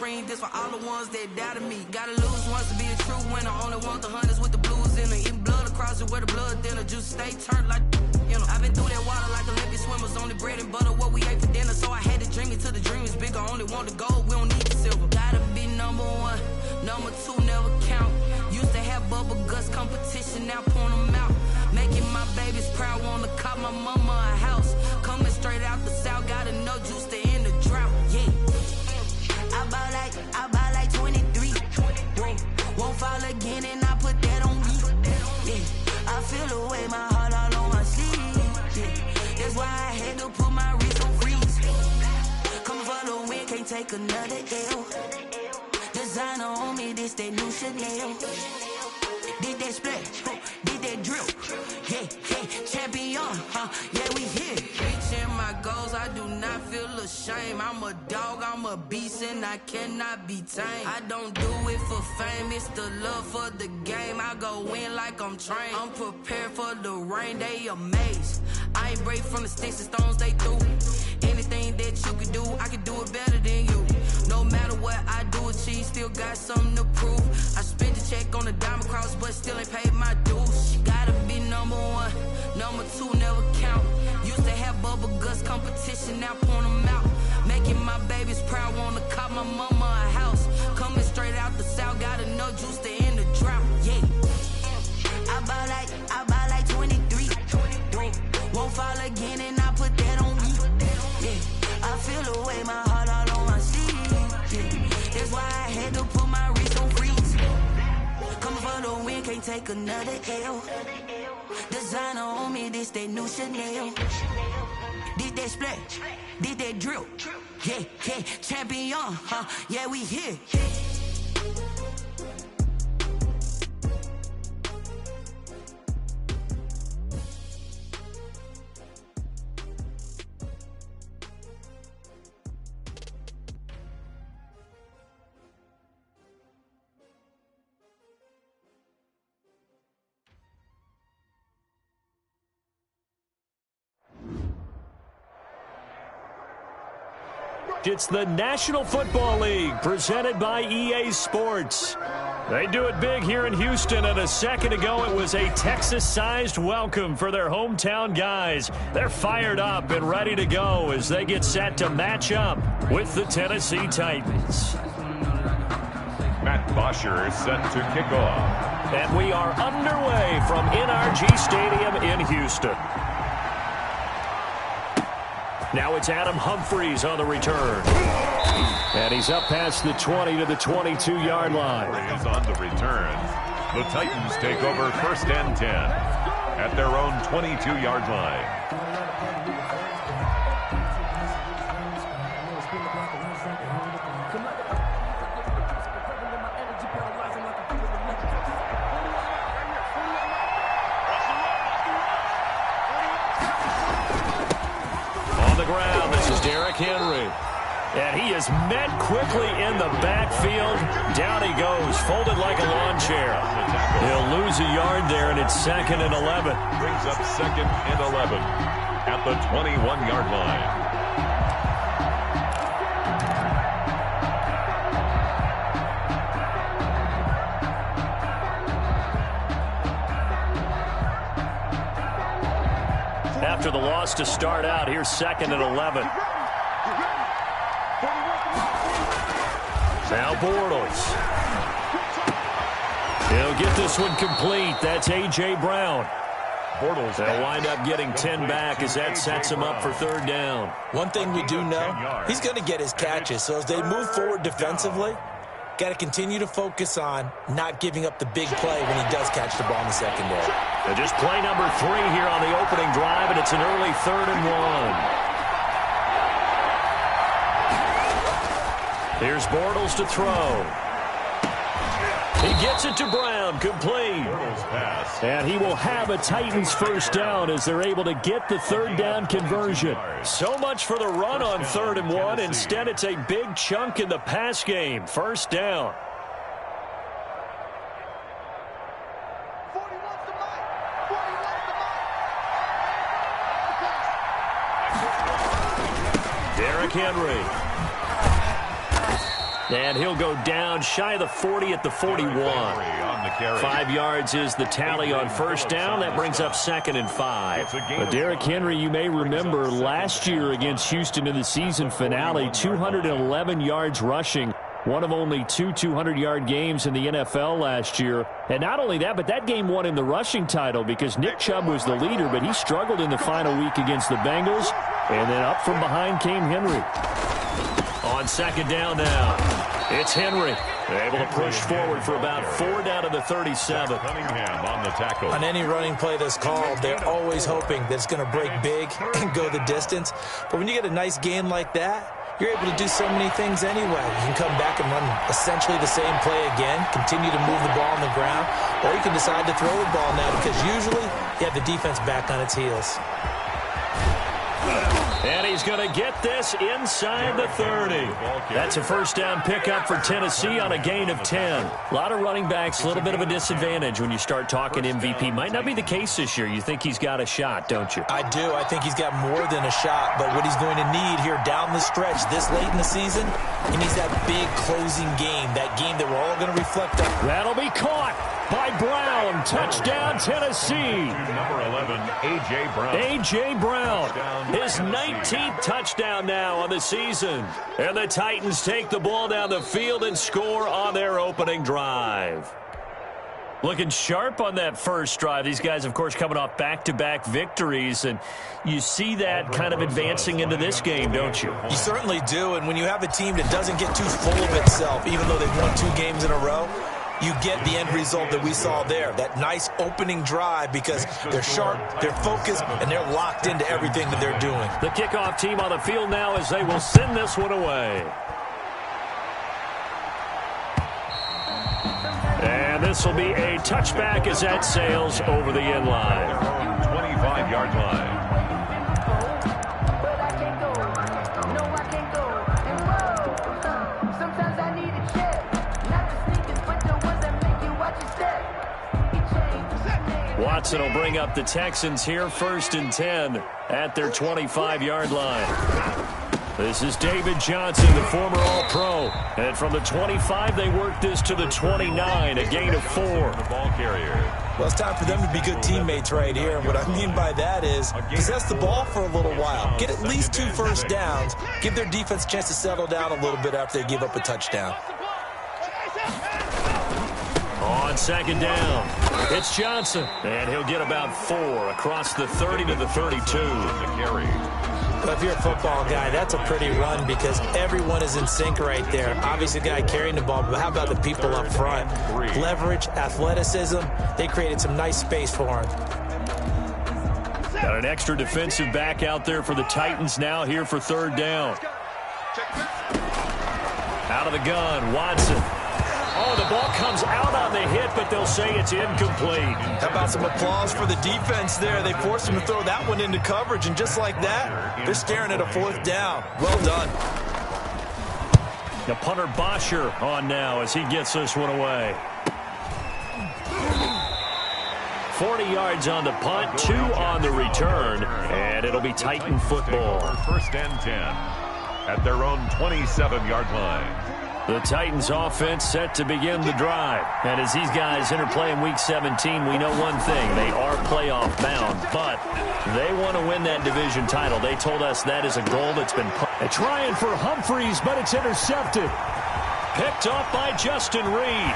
spring, this for all the ones that doubted me. Gotta lose once to be a true winner. Only want the hunters with the blues in her. Even blood across it where the blood thinner. Juice stay turned like, you know. I've been through that water like Olympic swimmers. Only bread and butter, what we ate for dinner. So I had to dream it till the dream is bigger. Only want the gold, we don't need the silver. Gotta be number one, number two never count. Used to have bubble guts competition, now point them out. Making my babies proud, wanna cop my mama a house. Coming straight out the south, gotta know juice to end the drought, yeah. I buy like 23. Won't fall again and I put that on me, yeah. I feel the way, my heart all on my sleeve, yeah. That's why I had to put my wrist on freeze. Coming for the win, can't take another L. Designer on me, this that new Chanel. Did that splash, did that drill, yeah, champion, yeah, we here. Reaching my goals, I do not feel ashamed. I'm a dog, I'm a beast, and I cannot be tamed. I don't do it for fame, it's the love for the game. I go in like I'm trained. I'm prepared for the rain, they amazed. I ain't break from the sticks and stones they threw. Anything that you can do, I can do it better than you. No matter what I do, achieve, still got something to prove. I spent the check on the diamond cross, but still ain't paid my dues. Gotta be number one, number two never count. Used to have bubble guts competition, now point them out. Making my babies proud, wanna cop my mama a house. Coming straight out the south, gotta know juice to end the drought, yeah. I buy like 23. Won't fall again and I put that on me, yeah. I feel the way, my heart all on my sleeve, yeah. That's why I had to put my wrist on freeze. Coming for the win, can't take another L. Designer on me, this that new Chanel. Did that splash, did that drill, yeah, champion, yeah, we here. It's the National Football League presented by EA Sports. They do it big here in Houston, and a second ago it was a Texas-sized welcome for their hometown guys. They're fired up and ready to go as they get set to match up with the Tennessee Titans. Matt Bosher is set to kick off. And we are underway from NRG Stadium in Houston. Now it's Adam Humphries on the return. And he's up past the 20 to the 22-yard line. He's on the return. The Titans take over 1st and 10 at their own 22-yard line. Henry. And he is met quickly in the backfield. Down he goes, folded like a lawn chair. He'll lose a yard there, and it's 2nd and 11. Brings up 2nd and 11 at the 21-yard line. After the loss to start out, here's 2nd and 11. Now Bortles. He'll get this one complete. That's A.J. Brown. Bortles. They'll wind up getting 10 back as that sets him up for 3rd down. One thing we do know, he's going to get his catches. So as they move forward defensively, got to continue to focus on not giving up the big play when he does catch the ball in the secondary. And just play number 3 here on the opening drive, and it's an early 3rd and 1. Here's Bortles to throw. He gets it to Brown, complete. And he will have a Titans 1st down as they're able to get the 3rd down conversion. So much for the run on 3rd and 1. Instead, it's a big chunk in the pass game. 1st down. Derrick Henry. And he'll go down shy of the 40 at the 41. 5 yards is the tally on first down. That brings up 2nd and 5. But Derrick Henry, you may remember last year against Houston in the season finale, 211 yards rushing. One of only 2 200-yard games in the NFL last year. And not only that, but that game won him the rushing title because Nick Chubb was the leader, but he struggled in the final week against the Bengals. And then up from behind came Henry. On 2nd down now, it's Henry. Able to push forward for about 4 down to the 37. Cunningham on the tackle. On any running play that's called, they're always hoping that it's going to break big and go the distance. But when you get a nice gain like that, you're able to do so many things anyway. You can come back and run essentially the same play again, continue to move the ball on the ground, or you can decide to throw the ball now because usually you have the defense back on its heels. And he's going to get this inside the 30. That's a first down pickup for Tennessee on a gain of 10. A lot of running backs, a little bit of a disadvantage when you start talking MVP. Might not be the case this year. You think he's got a shot, don't you? I do. I think he's got more than a shot. But what he's going to need here down the stretch this late in the season, he needs that big closing game, that game that we're all going to reflect on. That'll be caught by Brown. Touchdown, Tennessee. Number 11, A.J. Brown. A.J. Brown, his 19th touchdown now on the season. And the Titans take the ball down the field and score on their opening drive. Looking sharp on that first drive. These guys, of course, coming off back-to-back victories, and you see that kind of advancing into this game, don't you? You certainly do, and when you have a team that doesn't get too full of itself, even though they've won 2 games in a row, you get the end result that we saw there, that nice opening drive because they're sharp, they're focused, and they're locked into everything that they're doing. The kickoff team on the field now as they will send this one away. And this will be a touchback as that sails over the end line. 25-yard line. Watson will bring up the Texans here, 1st and 10 at their 25-yard line. This is David Johnson, the former All-Pro. And from the 25, they work this to the 29, a gain of 4. The ball carrier. Well, it's time for them to be good teammates right here. And what I mean by that is possess the ball for a little while. Get at least 2 first downs. Give their defense a chance to settle down a little bit after they give up a touchdown. On 2nd down, it's Johnson. And he'll get about 4 across the 30 to the 32. But if you're a football guy, that's a pretty run because everyone is in sync right there. Obviously, the guy carrying the ball, but how about the people up front? Leverage, athleticism, they created some nice space for him. Got an extra defensive back out there for the Titans now here for 3rd down. Out of the gun, Watson. Oh, the ball comes out on the hit, but they'll say it's incomplete. How about some applause for the defense there? They forced him to throw that one into coverage, and just like that, they're staring at a 4th down. Well done. The punter Bosher on now as he gets this one away. 40 yards on the punt, 2 on the return, and it'll be Titan football. 1st and 10 at their own 27-yard line. The Titans offense set to begin the drive. And as these guys interplay in Week 17, we know one thing. They are playoff bound, but they want to win that division title. They told us that is a goal that's been put. Trying for Humphreys, but it's intercepted. Picked off by Justin Reed.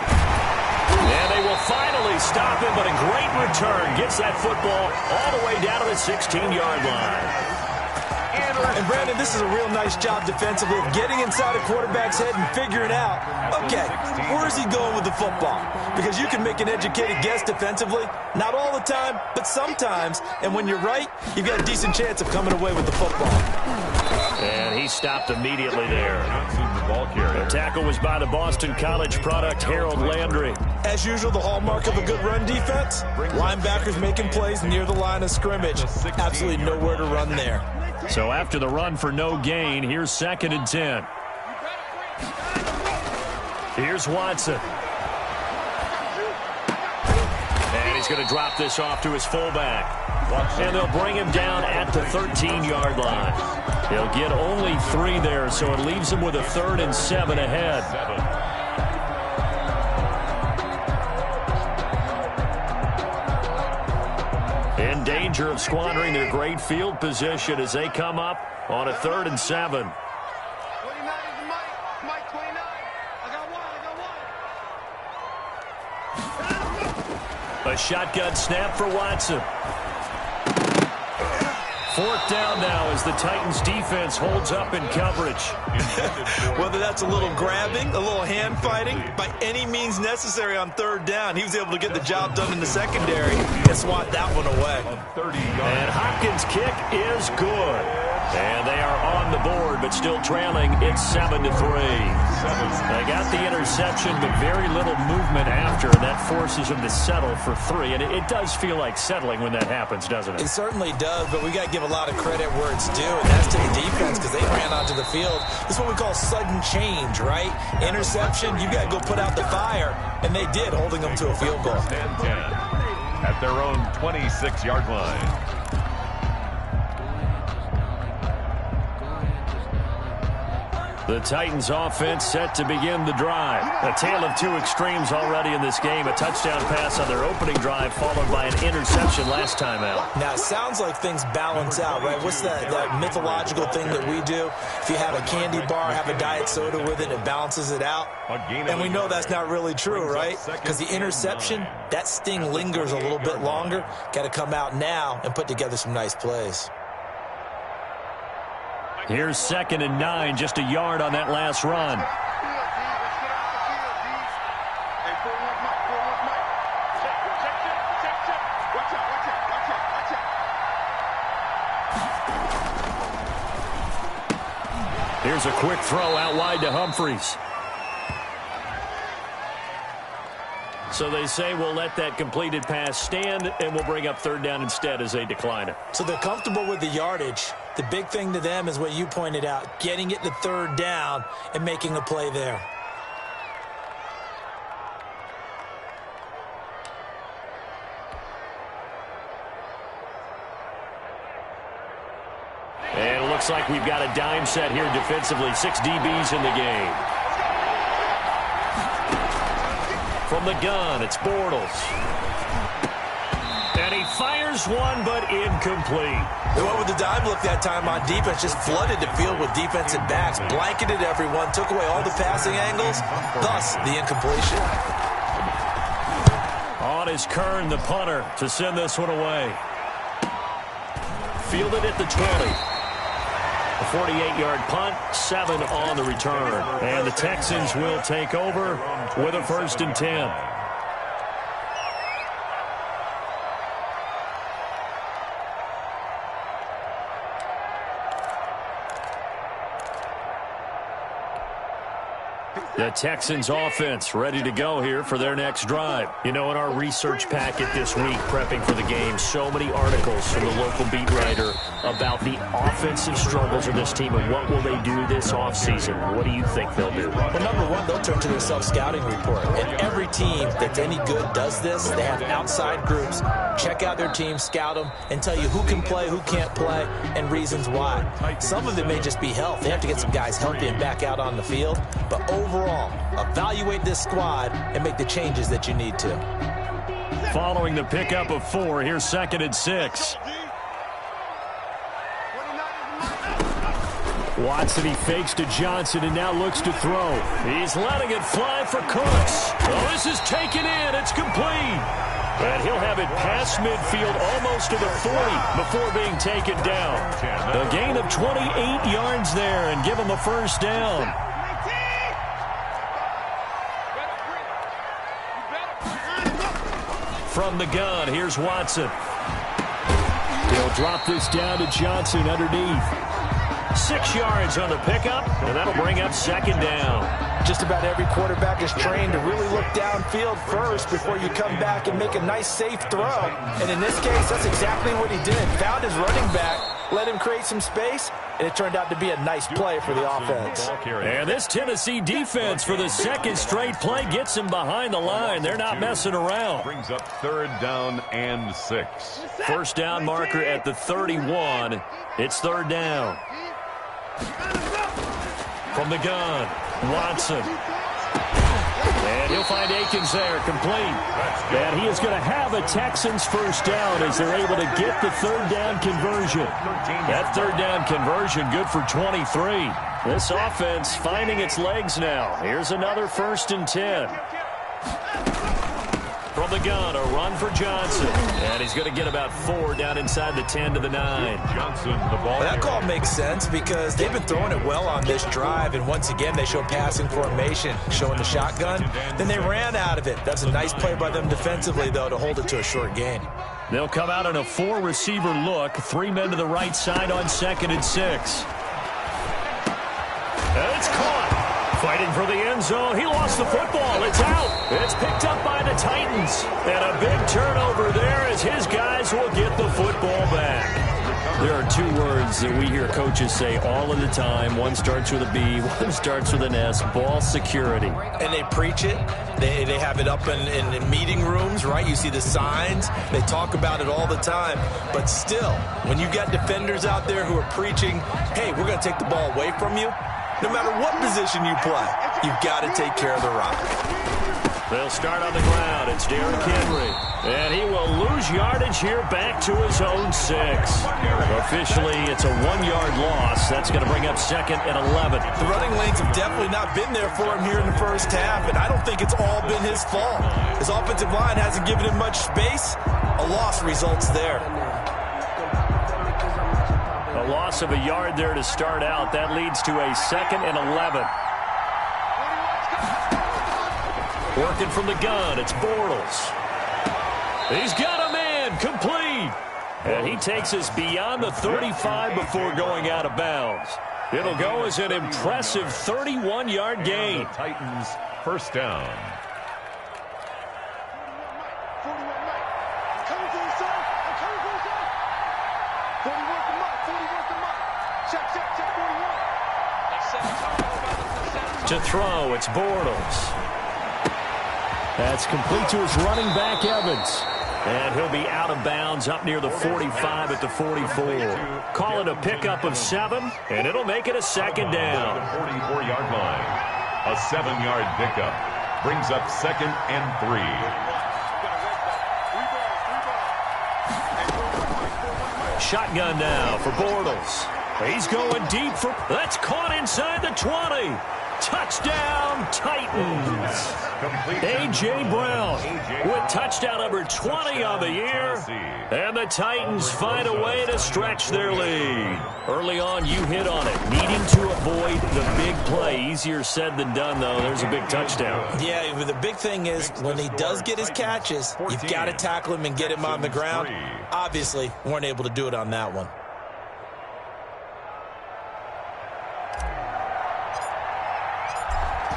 And they will finally stop him, but a great return. Gets that football all the way down to the 16-yard line. And, Brandon, this is a real nice job defensively of getting inside a quarterback's head and figuring out, okay, where is he going with the football? Because you can make an educated guess defensively, not all the time, but sometimes. And when you're right, you've got a decent chance of coming away with the football. And he stopped immediately there. The tackle was by the Boston College product, Harold Landry. As usual, the hallmark of a good run defense, linebackers making plays near the line of scrimmage. Absolutely nowhere to run there. So after the run for no gain, here's 2nd and 10. Here's Watson. And he's going to drop this off to his fullback. And they'll bring him down at the 13-yard line. He'll get only 3 there, so it leaves him with a 3rd and 7 ahead. danger of squandering their great field position as they come up on a 3rd and 7. A shotgun snap for Watson. 4th down now as the Titans defense holds up in coverage. Whether that's a little grabbing, a little hand fighting, by any means necessary on 3rd down, he was able to get the job done in the secondary and swat that one away. And Hopkins' kick is good. And they are on the board, but still trailing. It's 7-3. They got the interception, but very little movement after. That forces them to settle for 3. And it does feel like settling when that happens, doesn't it? It certainly does, but we got to give a lot of credit where it's due, and that's to the defense because they ran onto the field. This is what we call sudden change, right? Interception, you got to go put out the fire, and they did, holding them to a field goal. 10 at their own 26-yard line. The Titans offense set to begin the drive. A tale of 2 extremes already in this game. A touchdown pass on their opening drive followed by an interception last time out. Now, it sounds like things balance out, right? What's that mythological thing that we do? If you have a candy bar, have a diet soda with it, it balances it out. And we know that's not really true, right? Because the interception, that sting lingers a little bit longer. Got to come out now and put together some nice plays. Here's 2nd and 9, just a yard on that last run. Here's a quick throw out wide to Humphries. So they say we'll let that completed pass stand, and we'll bring up 3rd down instead as they decline it. So they're comfortable with the yardage. The big thing to them is what you pointed out, getting it to 3rd down and making a play there. And it looks like we've got a dime set here defensively. 6 DBs in the game. From the gun, it's Bortles. And he fires one, but incomplete. They went with the dime look that time on defense, just flooded the field with defensive backs, blanketed everyone, took away all the passing angles, thus the incompletion. On is Kern, the punter, to send this one away. Fielded at the 20. A 48-yard punt, 7 on the return. And the Texans will take over with a 1st and 10. The Texans offense ready to go here for their next drive. You know, in our research packet this week, prepping for the game, so many articles from the local beat writer about the offensive struggles of this team and what will they do this offseason. What do you think they'll do? Well, number one, they'll turn to their self-scouting report. And every team that's any good does this. They have outside groups. Check out their team, scout them, and tell you who can play, who can't play, and reasons why. Some of it may just be health. They have to get some guys healthy and back out on the field. But overall, evaluate this squad and make the changes that you need to. Following the pickup of 4, here's 2nd and 6. Watson, he fakes to Johnson and now looks to throw. He's letting it fly for Cooks. Oh, this is taken in. It's complete. And he'll have it past midfield almost to the 40 before being taken down. A gain of 28 yards there and give him a 1st down. From the gun, here's Watson. He'll drop this down to Johnson underneath. 6 yards on the pickup, and that'll bring up 2nd down. Just about every quarterback is trained to really look downfield first before you come back and make a nice, safe throw. And in this case, that's exactly what he did. Found his running back, let him create some space, and it turned out to be a nice play for the offense. And this Tennessee defense for the 2nd straight play gets him behind the line. They're not messing around. Brings up 3rd down and 6. 1st down marker at the 31. It's 3rd down. From the gun, Watson. And he'll find Akins there, complete. And he is going to have a Texans first down as they're able to get the third down conversion. That third down conversion good for 23. This offense finding its legs now. Here's another 1st and 10. From the gun, a run for Johnson. And he's going to get about 4 down inside the 10 to the 9. Johnson, the ball. That call makes sense because they've been throwing it well on this drive, and once again they show passing formation, showing the shotgun. Then they ran out of it. That's a nice play by them defensively, though, to hold it to a short gain. They'll come out in a 4-receiver look. 3 men to the right side on 2nd and 6. And it's caught. Fighting for the end zone. He lost the football. It's out. It's picked up by the Titans. And a big turnover there as his guys will get the football back. There are 2 words that we hear coaches say all of the time. One starts with a B, one starts with an S. Ball security. And they preach it. They have it up in meeting rooms, right? You see the signs. They talk about it all the time. But still, when you got defenders out there who are preaching, hey, we're going to take the ball away from you, no matter what position you play, you've got to take care of the rock. They'll start on the ground. It's Derrick Henry. And he will lose yardage here back to his own 6. Officially, it's a 1-yard loss. That's going to bring up 2nd and 11. The running lanes have definitely not been there for him here in the first half, and I don't think it's all been his fault. His offensive line hasn't given him much space. A loss results there. A loss of a yard there to start out. That leads to a 2nd and 11. Working from the gun, it's Bortles. He's got a man, complete. And he takes us beyond the 35 before going out of bounds. It'll go as an impressive 31-yard gain. The Titans first down. To throw, it's Bortles. That's complete to his running back, Evans. And he'll be out of bounds up near the 45 at the 44. Call it a pickup of 7, and it'll make it a 2nd down. The 44-yard line. A 7-yard pickup. Brings up 2nd and 3. Shotgun now for Bortles. He's going deep for... That's caught inside the 20. Touchdown, Titans. A.J. Brown with touchdown number 20 on the year. And the Titans find a way to stretch their lead. Early on, you hit on it. Needing to avoid the big play. Easier said than done, though. There's a big touchdown. Yeah, the big thing is when he does get his catches, you've got to tackle him and get him on the ground. Obviously, weren't able to do it on that one.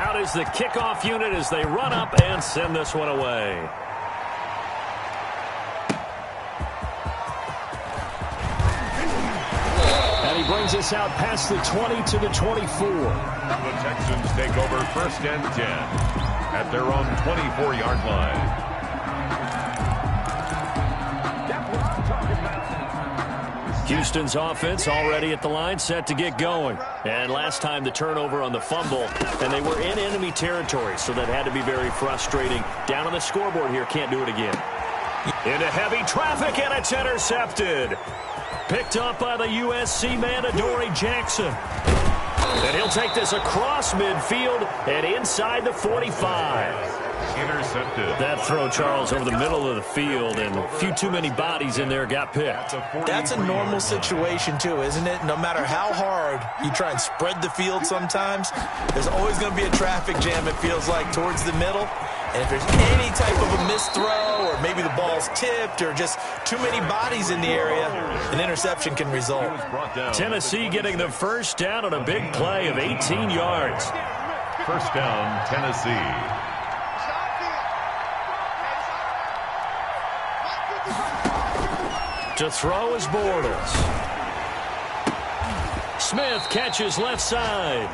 Out is the kickoff unit as they run up and send this one away. And he brings us out past the 20 to the 24. The Texans take over 1st and 10 at their own 24-yard line. Houston's offense already at the line, set to get going. And last time the turnover on the fumble, and they were in enemy territory, so that had to be very frustrating. Down on the scoreboard here, can't do it again. Into heavy traffic, and it's intercepted. Picked up by the USC man, Adoree Jackson. And he'll take this across midfield and inside the 45. Intercepted. That throw, Charles, over the middle of the field, and a few too many bodies in there got picked. That's a normal situation, too, isn't it? No matter how hard you try and spread the field sometimes, there's always going to be a traffic jam, it feels like, towards the middle. And if there's any type of a missed throw, or maybe the ball's tipped, or just too many bodies in the area, an interception can result. Tennessee getting the first down on a big play of 18 yards. First down, Tennessee. To throw is Bortles. Smith catches left side.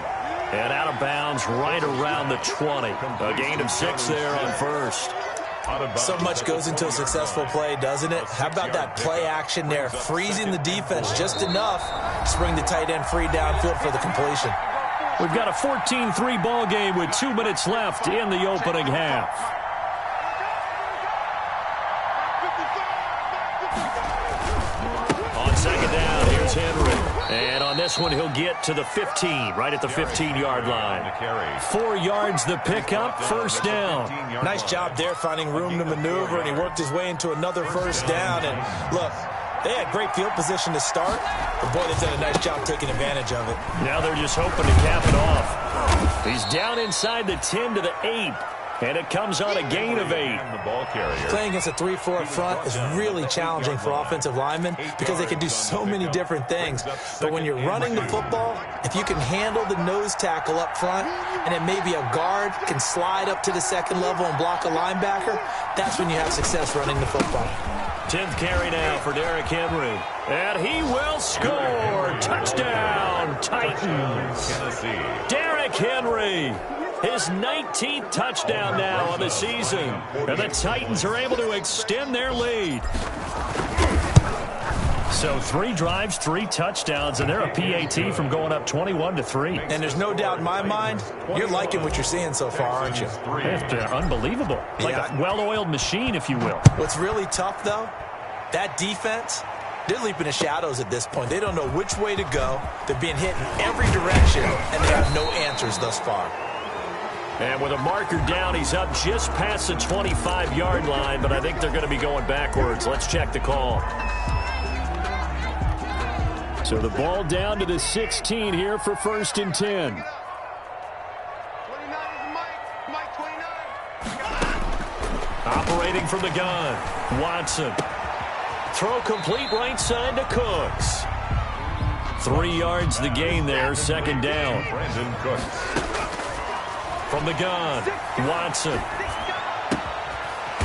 And out of bounds right around the 20. A gain of 6 there on first. So much goes into a successful play, doesn't it? How about that play action there, freezing the defense just enough to bring the tight end free downfield for the completion. We've got a 14-3 ball game with 2 minutes left in the opening half. On second down, here's Henry. And on this one, he'll get to the 15, right at the 15-yard line. 4 yards the pickup, first down. Nice job there finding room to maneuver, and he worked his way into another first down. And look, they had great field position to start, but boy, they've done a nice job taking advantage of it. Now they're just hoping to cap it off. He's down inside the 10 to the 8, and it comes on a gain of 8. Playing against a 3-4 front is really challenging for offensive linemen because they can do so many different things. But when you're running the football, if you can handle the nose tackle up front, and then maybe a guard can slide up to the second level and block a linebacker, that's when you have success running the football. 10th carry now for Derrick Henry. And he will score. Touchdown, Titans. Derrick Henry. His 19th touchdown now on the season. And the Titans are able to extend their lead. So 3 drives, 3 touchdowns, and they're a PAT from going up 21-3. And there's no doubt in my mind, you're liking what you're seeing so far, aren't you? They're unbelievable. Like a well-oiled machine, if you will. What's really tough, though, that defense, they're leaping the shadows at this point. They don't know which way to go. They're being hit in every direction, and they have no answers thus far. And with a marker down, he's up just past the 25-yard line, but I think they're going to be going backwards. Let's check the call. So the ball down to the 16 here for 1st and 10. Operating from the gun, Watson. Throw complete right side to Cooks. 3 yards the gain there, second down. Brandon Cooks. From the gun, Watson.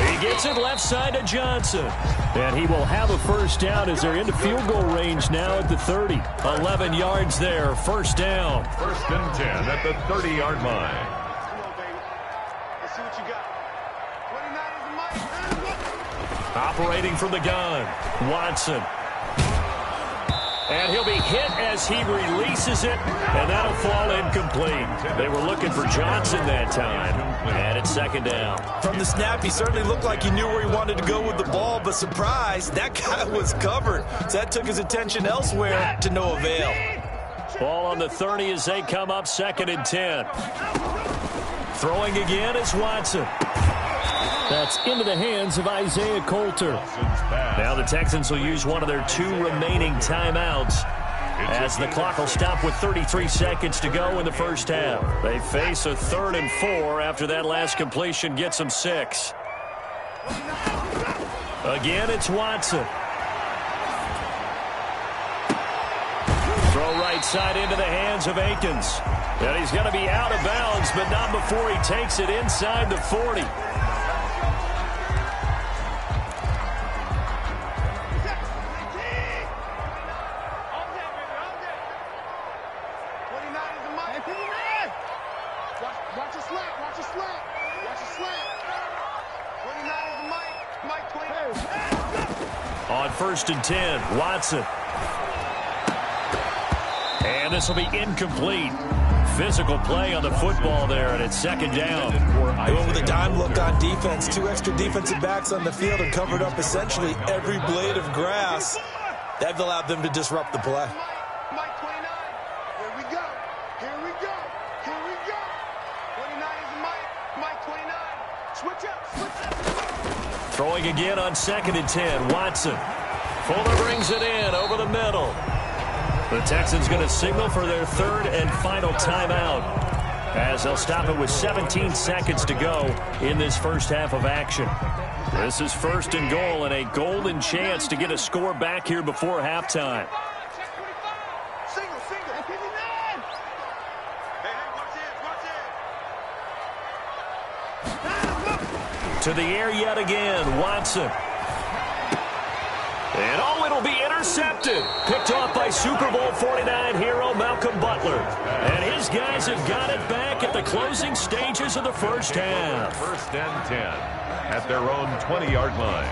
He gets it left side to Johnson. And he will have a first down as they're into field goal range now at the 30. 11 yards there, first down. 1st and 10 at the 30-yard line. Let's see what you got. Operating from the gun, Watson. And he'll be hit as he releases it, and that'll fall incomplete. They were looking for Johnson that time, and it's second down. From the snap, he certainly looked like he knew where he wanted to go with the ball, but surprise, that guy was covered. So that took his attention elsewhere to no avail. Ball on the 30 as they come up, 2nd and 10. Throwing again is Watson. That's into the hands of Isaiah Coulter. Now the Texans will use one of their 2 remaining timeouts as the clock will stop with 33 seconds to go in the first half. They face a 3rd and 4 after that last completion gets them 6. Again, it's Watson. Throw right side into the hands of Akins. And he's going to be out of bounds, but not before he takes it inside the 40. On 1st and 10, Watson. And this will be incomplete. Physical play on the football there, and it's second down. They went with a dime look on defense. 2 extra defensive backs on the field and covered up essentially every blade of grass. That allowed them to disrupt the play. Mike 29. Here we go. Here we go. Here we go. 29 is Mike. Mike 29. Switch up. Switch up. Throwing again on 2nd and 10, Watson. Fuller brings it in over the middle. The Texans going to signal for their 3rd and final timeout as they'll stop it with 17 seconds to go in this first half of action. This is 1st and goal and a golden chance to get a score back here before halftime. Single. To the air yet again, Watson. And it'll be intercepted. Picked off by Super Bowl 49 hero Malcolm Butler. And his guys have got it back at the closing stages of the first half. 1st and 10 at their own 20-yard line.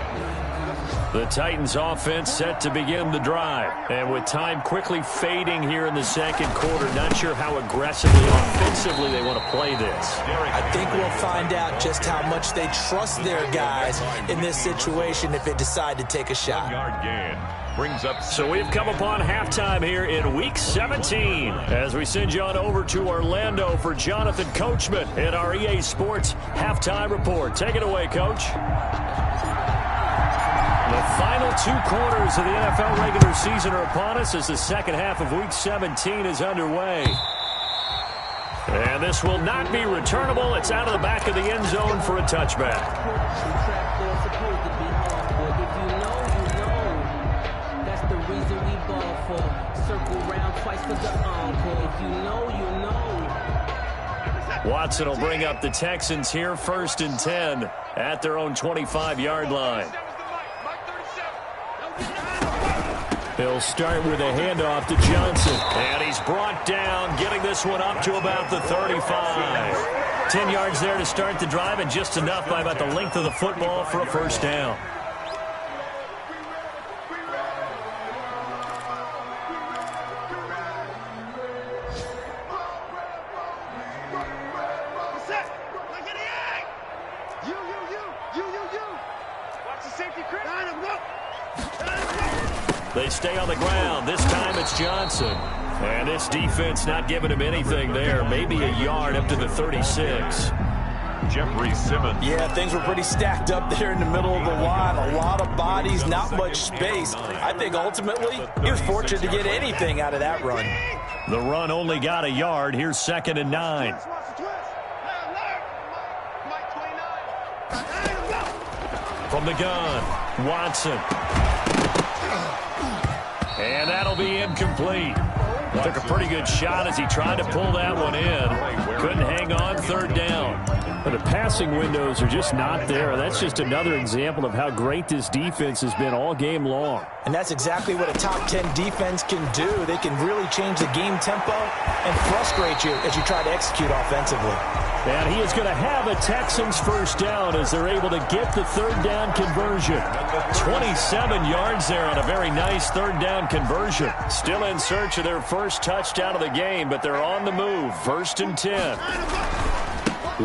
The Titans offense set to begin the drive. And with time quickly fading here in the second quarter, not sure how aggressively, offensively they want to play this. I think we'll find out just how much they trust their guys in this situation if they decide to take a shot. 1-yard gain. Brings up. So we've come upon halftime here in Week 17 as we send you on over to Orlando for Jonathan Coachman in our EA Sports Halftime Report. Take it away, Coach. The final 2 quarters of the NFL regular season are upon us as the second half of Week 17 is underway. And this will not be returnable. It's out of the back of the end zone for a touchback. Watson will bring up the Texans here, 1st and 10 at their own 25-yard line. He'll start with a handoff to Johnson. And he's brought down, getting this one up to about the 35. 10 yards there to start the drive, and just enough by about the length of the football for a first down. They stay on the ground. This time it's Johnson. And this defense not giving him anything there. Maybe a yard up to the 36. Jeffrey Simmons. Yeah, things were pretty stacked up there in the middle of the line. A lot of bodies, not much space. I think ultimately he was fortunate to get anything out of that run. The run only got a yard. Here's 2nd and 9. From the gun, Watson. And that'll be incomplete. Took a pretty good shot as he tried to pull that one in. Couldn't hang on, 3rd down. But the passing windows are just not there. That's just another example of how great this defense has been all game long. And that's exactly what a top 10 defense can do. They can really change the game tempo and frustrate you as you try to execute offensively. And he is going to have a Texans first down as they're able to get the 3rd down conversion. 27 yards there on a very nice 3rd down conversion. Still in search of their first touchdown of the game, but they're on the move. 1st and 10.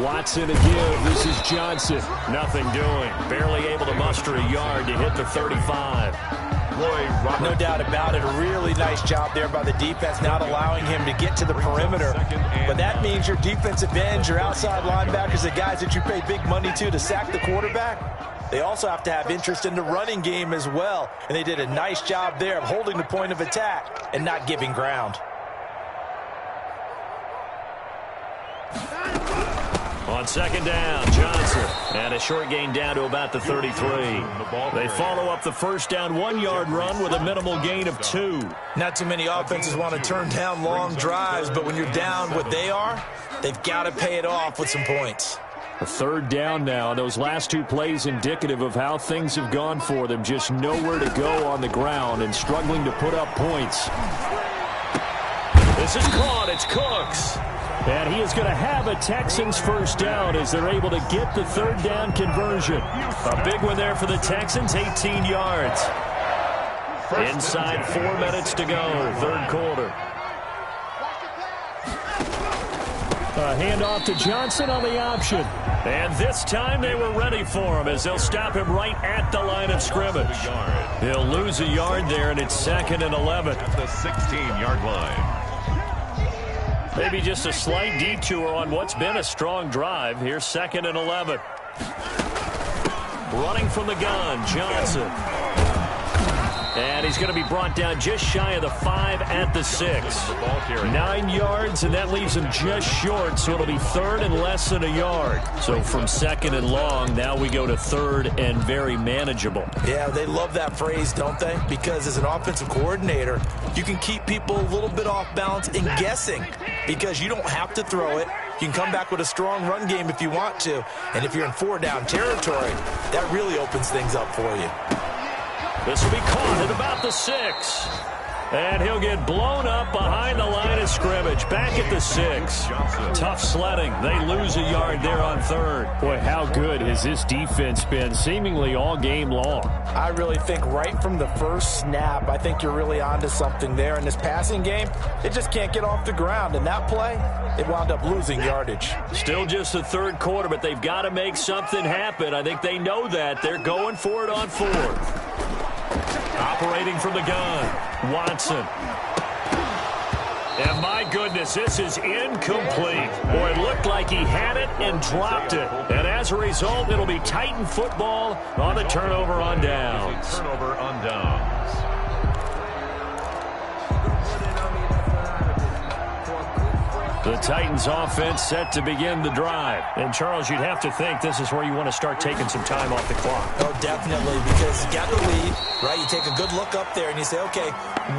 Watson again. This is Johnson. Nothing doing. Barely able to muster a yard to hit the 35. No doubt about it. A really nice job there by the defense, not allowing him to get to the perimeter. But that means your defensive ends, your outside linebackers, the guys that you pay big money to sack the quarterback, they also have to have interest in the running game as well. And they did a nice job there of holding the point of attack and not giving ground. On 2nd down, Johnson. And a short gain down to about the 33. They follow up the first down 1-yard run with a minimal gain of 2. Not too many offenses want to turn down long drives, but when you're down what they are, they've got to pay it off with some points. A 3rd down now. Those last 2 plays indicative of how things have gone for them. Just nowhere to go on the ground and struggling to put up points. This is caught. It's Cooks. And he is going to have a Texans first down as they're able to get the 3rd down conversion. A big one there for the Texans, 18 yards. Inside 4 minutes to go, 3rd quarter. A handoff to Johnson on the option. And this time they were ready for him as they'll stop him right at the line of scrimmage. He'll lose a yard there, and it's 2nd and 11. At the 16-yard line. Maybe just a slight detour on what's been a strong drive. Here's 2nd and 11. Running from the gun, Johnson. And he's going to be brought down just shy of the 5 at the 6. 9 yards, and that leaves him just short, so it'll be 3rd and less than a yard. So from 2nd and long, now we go to 3rd and very manageable. Yeah, they love that phrase, don't they? Because as an offensive coordinator, you can keep people a little bit off balance and guessing because you don't have to throw it. You can come back with a strong run game if you want to. And if you're in 4-down territory, that really opens things up for you. This will be caught at about the 6. And he'll get blown up behind the line of scrimmage. Back at the 6. Tough sledding. They lose a yard there on 3rd. Boy, how good has this defense been seemingly all game long? I really think right from the first snap, I think you're really onto something there. In this passing game, it just can't get off the ground. In that play, it wound up losing yardage. Still just the 3rd quarter, but they've got to make something happen. I think they know that. They're going for it on 4th. Operating from the gun, Watson. And my goodness, this is incomplete. Boy, it looked like he had it and dropped it. And as a result, it'll be Titan football on the turnover on downs. Turnover on downs. The Titans offense set to begin the drive. And, Charles, you'd have to think this is where you want to start taking some time off the clock. Oh, definitely, because you got the lead, right? You take a good look up there and you say, okay,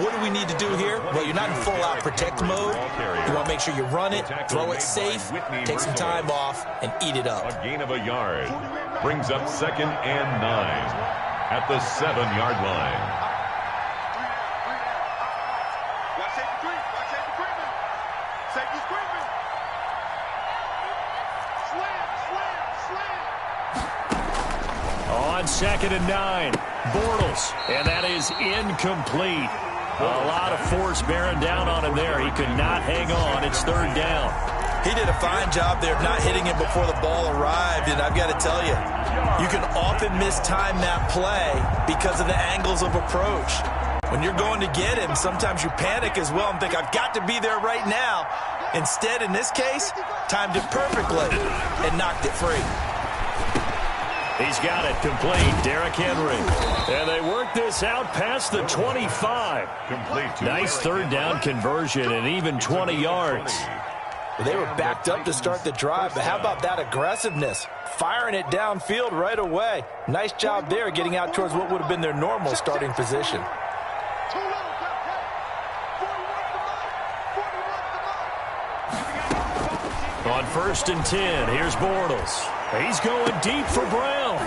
what do we need to do here? Well, you're not in full-out protect mode. You want to make sure you run it, throw it safe, take some time off, and eat it up. A gain of a yard brings up 2nd and 9 at the 7-yard line. On 2nd and 9, Bortles, and that is incomplete. A lot of force bearing down on him there. He could not hang on. It's 3rd down. He did a fine job there of not hitting him before the ball arrived, and I've got to tell you, you can often mistime that play because of the angles of approach. When you're going to get him, sometimes you panic as well and think, I've got to be there right now. Instead, in this case, timed it perfectly and knocked it free. He's got it complete. Derrick Henry. And they work this out past the 25. Nice 3rd down conversion and even 20 yards. Well, they were backed up to start the drive, but how about that aggressiveness? Firing it downfield right away. Nice job there getting out towards what would have been their normal starting position. On 1st and 10, here's Bortles. He's going deep for Brown.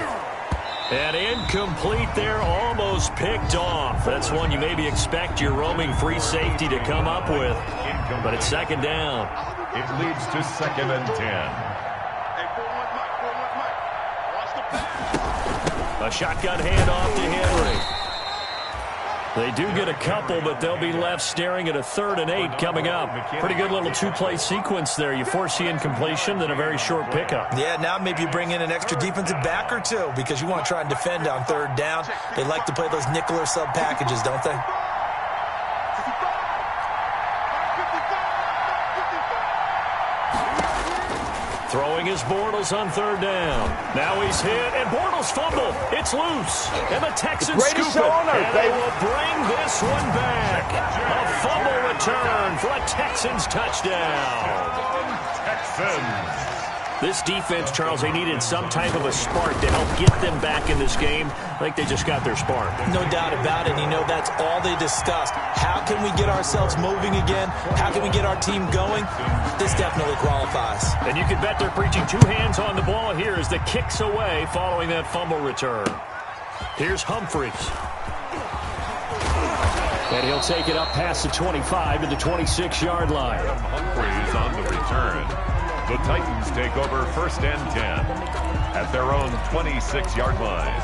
And incomplete there, almost picked off. That's one you maybe expect your roaming free safety to come up with. But it's 2nd down. It leads to 2nd and 10. A shotgun handoff to Henry. They do get a couple, but they'll be left staring at a 3rd and 8 coming up. Pretty good little 2-play sequence there. You force the incompletion, then a very short pickup. Yeah, now maybe you bring in an extra defensive back or two because you want to try and defend on 3rd down. They like to play those nickel or sub packages, don't they? Throwing his Bortles on 3rd down. Now he's hit, and Bortles fumble. It's loose, and the Texans scoop it. And they will bring this one back. A fumble return for a Texans touchdown. Texans. This defense, Charles, they needed some type of a spark to help get them back in this game. I think they just got their spark. No doubt about it. You know, that's all they discussed. How can we get ourselves moving again? How can we get our team going? This definitely qualifies. And you can bet they're preaching 2 hands on the ball here as the kick's away following that fumble return. Here's Humphries. And he'll take it up past the 25 to the 26-yard line. Humphries on the return. The Titans take over 1st and 10 at their own 26-yard line.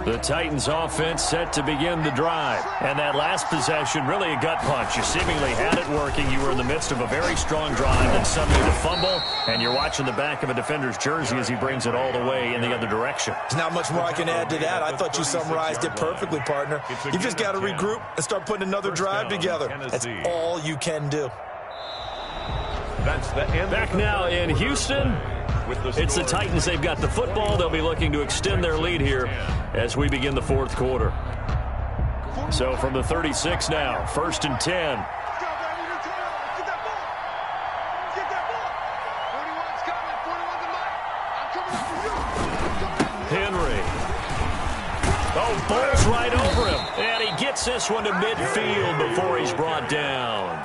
The Titans offense set to begin the drive. And that last possession, really a gut punch. You seemingly had it working. You were in the midst of a very strong drive, and suddenly the fumble, and you're watching the back of a defender's jersey as he brings it all the way in the other direction. There's not much more I can add to that. I thought you summarized it perfectly, partner. You've just got to regroup and start putting another drive together. That's all you can do. That's the end. Back now in Houston. It's the Titans. They've got the football. They'll be looking to extend their lead here as we begin the 4th quarter. So from the 36 now, 1st and 10. Henry. Oh, ball's right over him. And he gets this one to midfield before he's brought down.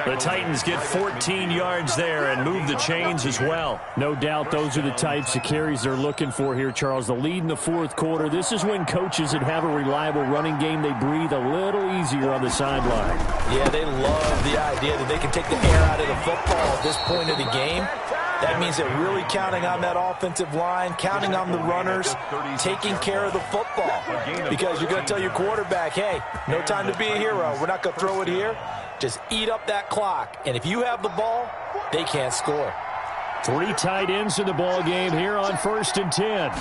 The Titans get 14 yards there and move the chains as well. No doubt those are the types of carries they're looking for here, Charles. The lead in the fourth quarter. This is when coaches that have a reliable running game, they breathe a little easier on the sideline. Yeah, they love the idea that they can take the air out of the football at this point of the game. That means they're really counting on that offensive line, counting on the runners, taking care of the football. Because you're going to tell your quarterback, hey, no time to be a hero. We're not going to throw it here. Just eat up that clock. And if you have the ball, they can't score. 3 tight ends in the ball game here on 1st and 10.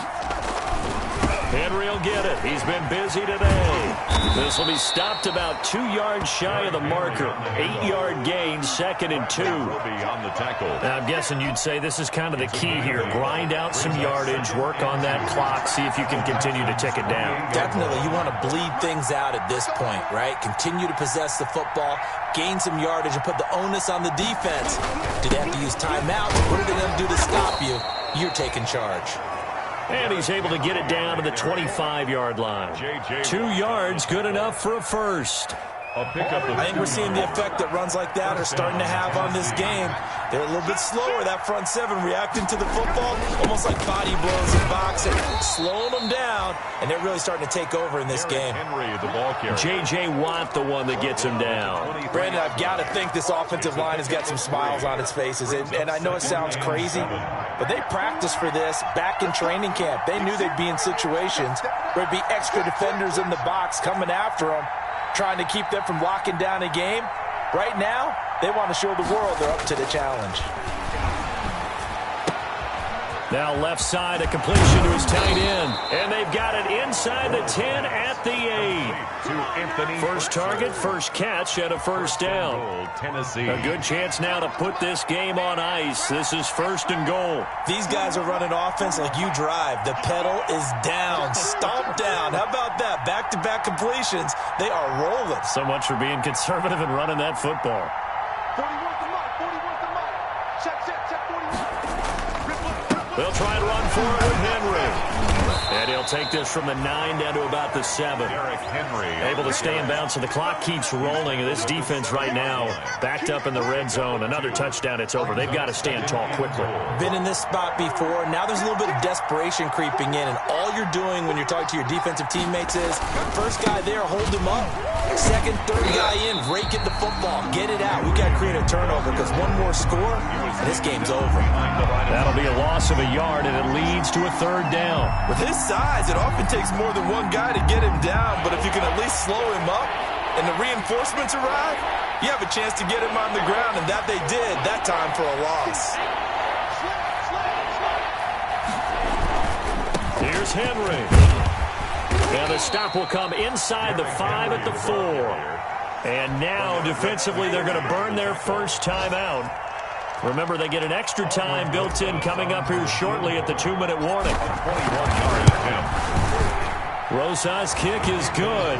Henry will get it. He's been busy today. This will be stopped about 2 yards shy of the marker. 8-yard gain, 2nd and 2. Will be on the tackle. Now, I'm guessing you'd say this is kind of the key here. Grind out some yardage, work on that clock, see if you can continue to tick it down. Definitely, you want to bleed things out at this point, right? Continue to possess the football, gain some yardage, and put the onus on the defense. Do they have to use timeout? What are they going to do to stop you? You're taking charge. And he's able to get it down to the 25-yard line. 2 yards, good enough for a first. I think we're seeing the effect that runs like that are starting to have on this game. They're a little bit slower, that front seven, reacting to the football, almost like body blows in boxing, slowing them down, and they're really starting to take over in this game. J.J. Watt, the one that gets him down. Brandon, I've got to think this offensive line has got some smiles on its faces, and I know it sounds crazy, but they practiced for this back in training camp. They knew they'd be in situations where there'd be extra defenders in the box coming after them, trying to keep them from locking down a game. Right now, they want to show the world they're up to the challenge. Now left side, a completion to his tight end. And they've got it inside the 10 at the 8. First target, first catch, and a first down. A good chance now to put this game on ice. This is 1st and goal. These guys are running offense like you drive. The pedal is down, stomp down. How about that? Back-to-back completions. They are rolling. So much for being conservative and running that football. 41 to Mike. 41 to Mike. Check, 41. They'll try and run for it with Henry. And he'll take this from the 9 down to about the 7. Able to stay in bounds, so the clock keeps rolling. This defense right now backed up in the red zone. Another touchdown, it's over. They've got to stand tall quickly. Been in this spot before. Now there's a little bit of desperation creeping in, and all you're doing when you're talking to your defensive teammates is, first guy there, hold him up. Second, third guy in, rake at the football. Get it out. We've got to create a turnover because one more score, and this game's over. That'll be a loss of a yard, and it leads to a 3rd down. With his size, it often takes more than one guy to get him down, but if you can at least slow him up and the reinforcements arrive, you have a chance to get him on the ground, and that they did that time for a loss. Here's Henry. And the stop will come inside the 5 at the 4. And now, defensively, they're going to burn their first timeout. Remember, they get an extra time built in coming up here shortly at the 2-minute warning. 21-yard attempt. Rosa's kick is good.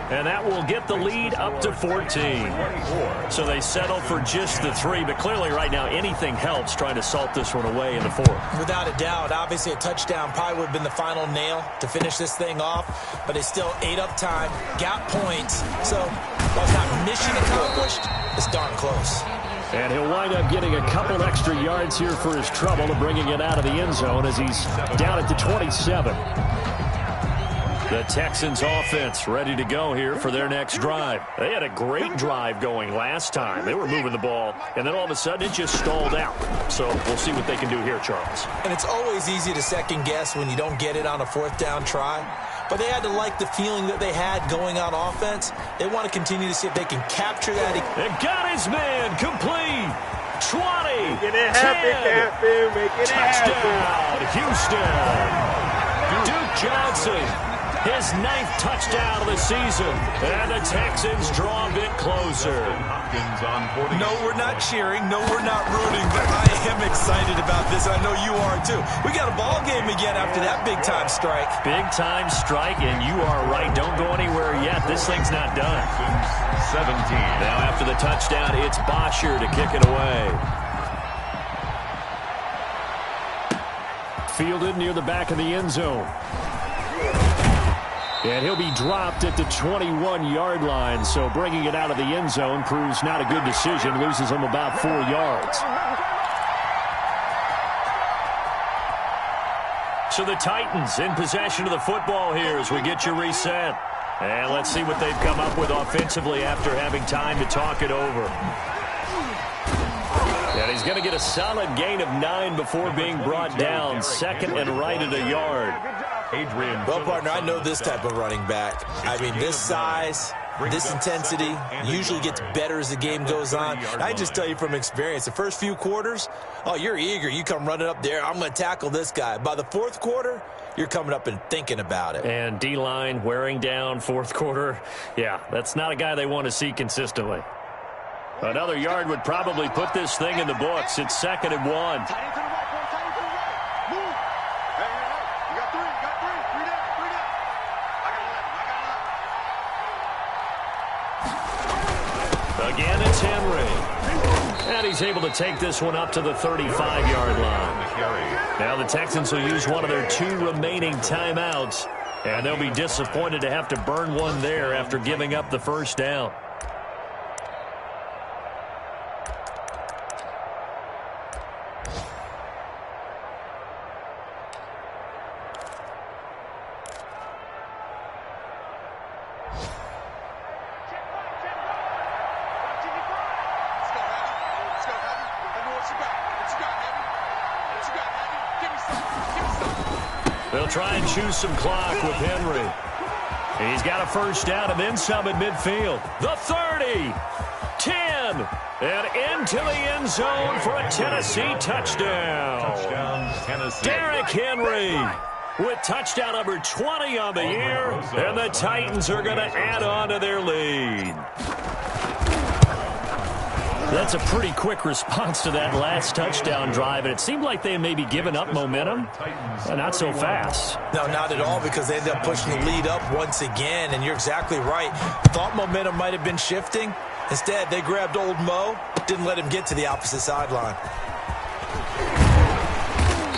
And that will get the lead up to 14. So they settle for just the 3, but clearly right now anything helps trying to salt this one away in the 4th. Without a doubt, obviously a touchdown probably would have been the final nail to finish this thing off, but they still ate up time, got points. So while it's not mission accomplished, it's darn close. And he'll wind up getting a couple extra yards here for his trouble and bringing it out of the end zone as he's down at the 27. The Texans offense ready to go here for their next drive. They had a great drive going last time. They were moving the ball, and then all of a sudden it just stalled out. So we'll see what they can do here, Charles. And it's always easy to second guess when you don't get it on a 4th down try. But they had to like the feeling that they had going on offense. They want to continue to see if they can capture that. And got his man complete. 20, Make it happen, make it touchdown, Houston. Duke Johnson, his 9th touchdown of the season. And the Texans draw a bit closer. No, we're not cheering. No, we're not rooting. But I am excited about this. I know you are, too. We got a ball game again after that big-time strike. Big-time strike, and you are right. Don't go anywhere yet. This thing's not done. 17. Now after the touchdown, it's Bosher to kick it away. Fielded near the back of the end zone. And he'll be dropped at the 21-yard line. So bringing it out of the end zone proves not a good decision. Loses him about 4 yards. So the Titans in possession of the football here as we get you reset. And let's see what they've come up with offensively after having time to talk it over. And he's going to get a solid gain of 9 before being brought down. Second and right at a yard. Well, partner, I know this type of running back. I mean, this size, this intensity usually gets better as the game goes on. I just tell you from experience, the first few quarters, oh, you're eager. You come running up there, I'm going to tackle this guy. By the fourth quarter, you're coming up and thinking about it. And D-line wearing down fourth quarter. Yeah, that's not a guy they want to see consistently. Another yard would probably put this thing in the books. It's 2nd and 1. Again, it's Henry. And he's able to take this one up to the 35-yard line. Now the Texans will use one of their 2 remaining timeouts. And they'll be disappointed to have to burn one there after giving up the first down. They'll try and choose some clock with Henry. He's got a first down and then some at midfield. The 30, 10, and into the end zone for a Tennessee touchdown. Derrick Henry with touchdown number 20 on the year, and the Titans are going to add on to their lead. That's a pretty quick response to that last touchdown drive, and it seemed like they may be giving up momentum. Not so fast. No, not at all, because they ended up pushing the lead up once again, and you're exactly right. Thought momentum might have been shifting. Instead, they grabbed old Mo, didn't let him get to the opposite sideline.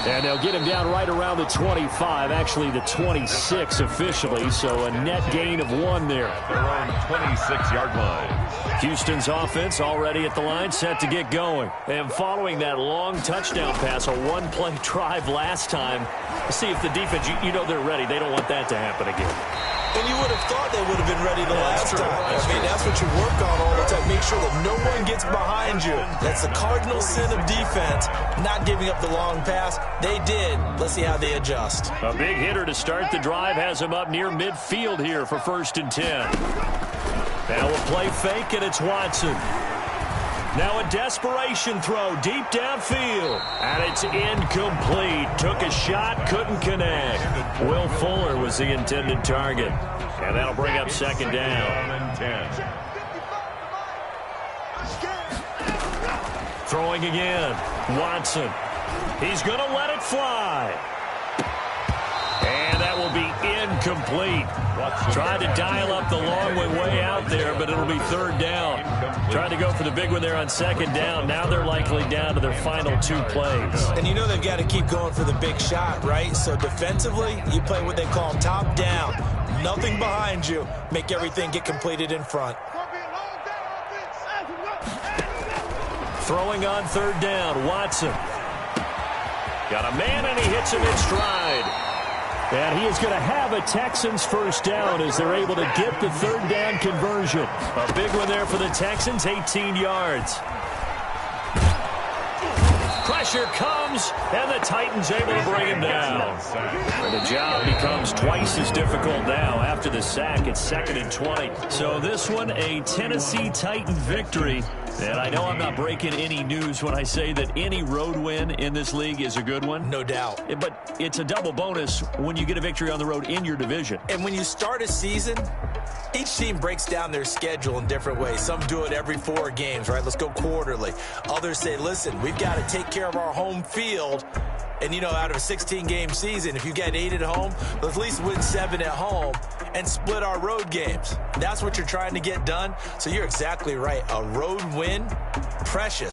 And they'll get him down right around the 25, actually the 26 officially, so a net gain of 1 there. Their own 26-yard line. Houston's offense already at the line, set to get going. And following that long touchdown pass, a one-play drive last time, see if the defense, you know they're ready. They don't want that to happen again. And you would have thought they would have been ready the last time. I mean, that's what you work on all the time. Make sure that no one gets behind you. That's the cardinal sin of defense, not giving up the long pass. They did. Let's see how they adjust. A big hitter to start the drive has him up near midfield here for 1st and 10. Now a play fake, and it's Watson. Now a desperation throw deep downfield. And it's incomplete. Took a shot, couldn't connect. Will Fuller was the intended target. And that'll bring up 2nd down. Throwing again. Watson. He's going to let it fly. And that will be incomplete. Tried to dial up the long way out there, but it'll be 3rd down. Tried to go for the big one there on 2nd down. Now they're likely down to their final 2 plays. And you know they've got to keep going for the big shot, right? So defensively, you play what they call top down. Nothing behind you. Make everything get completed in front. Throwing on 3rd down, Watson. Got a man, and he hits him in stride. And he is going to have a Texans first down as they're able to get the 3rd down conversion. A big one there for the Texans, 18 yards. Pressure comes, and the Titans able to bring him down. And the job becomes twice as difficult now. After the sack, it's 2nd and 20. So this one, a Tennessee Titan victory. And I know I'm not breaking any news when I say that any road win in this league is a good one. No doubt. But it's a double bonus when you get a victory on the road in your division. And when you start a season, each team breaks down their schedule in different ways. Some do it every 4 games, right? Let's go quarterly. Others say, listen, we've got to take care of our home field. And, you know, out of a 16-game season, if you get 8 at home, let's at least win 7 at home and split our road games. That's what you're trying to get done. So you're exactly right. A road win, precious.